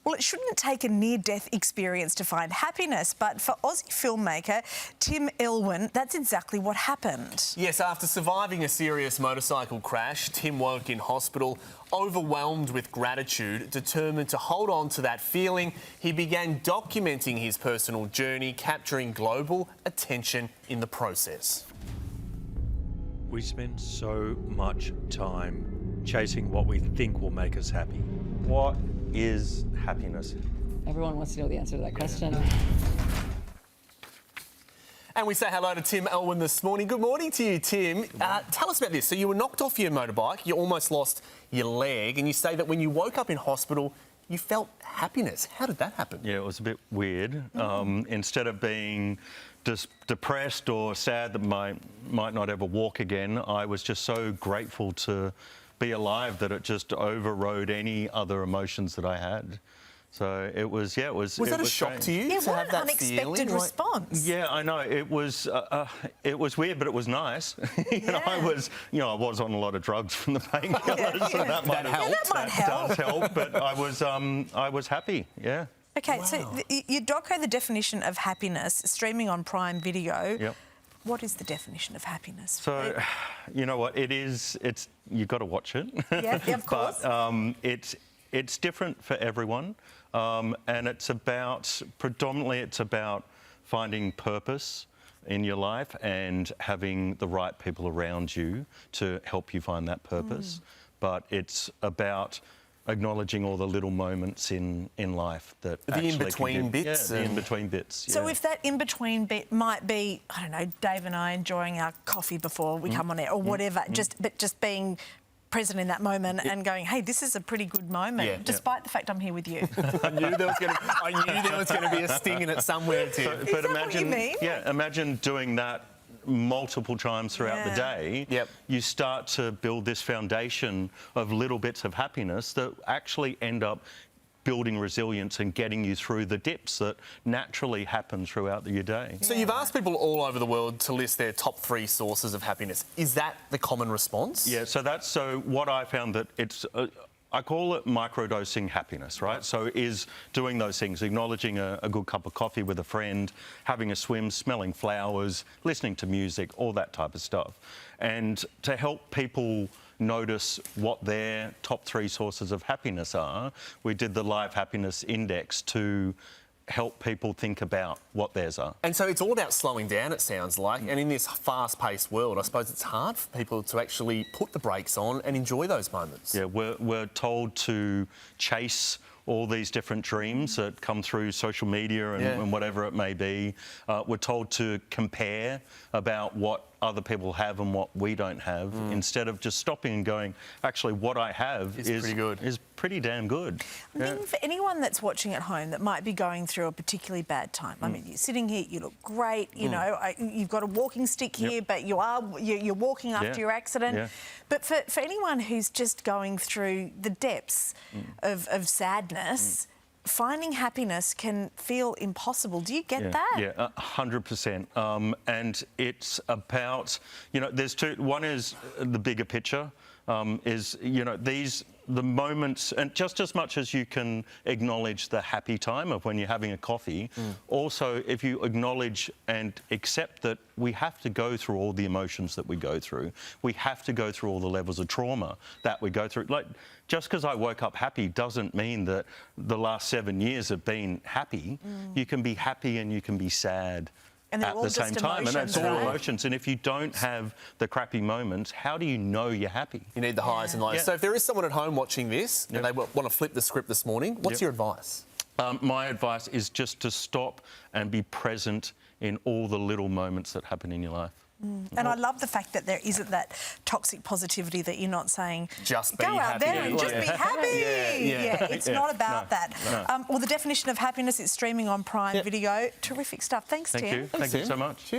Well, it shouldn't take a near-death experience to find happiness, but for Aussie filmmaker Tim Elwin, that's exactly what happened. Yes, after surviving a serious motorcycle crash, Tim woke in hospital, overwhelmed with gratitude, determined to hold on to that feeling. He began documenting his personal journey, capturing global attention in the process. We spend so much time chasing what we think will make us happy. What is happiness? Everyone wants to know the answer to that question. And we say hello to Tim Elwin this morning. Good morning to you, Tim. Tell us about this. So you were knocked off your motorbike, you almost lost your leg, and you say that when you woke up in hospital, you felt happiness. How did that happen? Yeah, it was a bit weird. Instead of being depressed or sad that might not ever walk again, I was just so grateful to be alive that it just overrode any other emotions that I had. So it was, yeah, it was. Was that a shock to you? Yeah, to what have an that unexpected feeling? response. Yeah, I know. It was weird, but it was nice. I was on a lot of drugs from the painkillers, so that might help. That might help. Does help, but I was happy. Yeah. Okay, so your doco, The Definition of Happiness, streaming on Prime Video. Yep. What is the definition of happiness? So, you know what? You've got to watch it. Yeah, of course. But it's different for everyone, and predominantly it's about finding purpose in your life and having the right people around you to help you find that purpose. But it's about acknowledging all the little moments in life that the in-between bits. Yeah, the in-between bits. So if that in-between bit might be, I don't know, Dave and I enjoying our coffee before we come on air or whatever, just being present in that moment and going, hey, this is a pretty good moment, despite the fact I'm here with you. I knew there was going to be a sting in it somewhere, Tim. But imagine, what you mean? Yeah, imagine doing that multiple times throughout the day. You start to build this foundation of little bits of happiness that actually end up building resilience and getting you through the dips that naturally happen throughout your day. So you've asked people all over the world to list their top 3 sources of happiness. Is that the common response? Yeah, so what I found that it's... I call it microdosing happiness, right? So is doing those things, acknowledging a good cup of coffee with a friend, having a swim, smelling flowers, listening to music, all that type of stuff. And to help people notice what their top 3 sources of happiness are, we did the Live Happiness Index to help people think about what theirs are. And so it's all about slowing down, it sounds like, and in this fast-paced world, I suppose it's hard for people to actually put the brakes on and enjoy those moments. Yeah, we're told to chase all these different dreams that come through social media and whatever it may be. We're told to compare about what other people have and what we don't have, instead of just stopping and going, actually, what I have is pretty good. Is pretty damn good. I mean, for anyone that's watching at home that might be going through a particularly bad time, I mean, you're sitting here, you look great, you know, you've got a walking stick here, but you're walking after your accident. But for anyone who's just going through the depths of sadness, finding happiness can feel impossible. Do you get that? Yeah, 100%. And it's about, you know, there's two. One is the bigger picture, the moments, and just as much as you can acknowledge the happy time of when you're having a coffee, also if you acknowledge and accept that we have to go through all the emotions that we go through, we have to go through all the levels of trauma that we go through. Like, just because I woke up happy doesn't mean that the last 7 years have been happy. You can be happy and you can be sad at the same time, and that's all emotions. And if you don't have the crappy moments, how do you know you're happy? You need the highs and lows. So if there is someone at home watching this and they want to flip the script this morning, what's your advice? My advice is just to stop and be present in all the little moments that happen in your life. And I love the fact that there isn't that toxic positivity that you're not saying, just be go out there and just be happy. It's not about that. No. Well, The Definition of Happiness is streaming on Prime Video. Terrific stuff. Thanks, Tim. Thank you so much.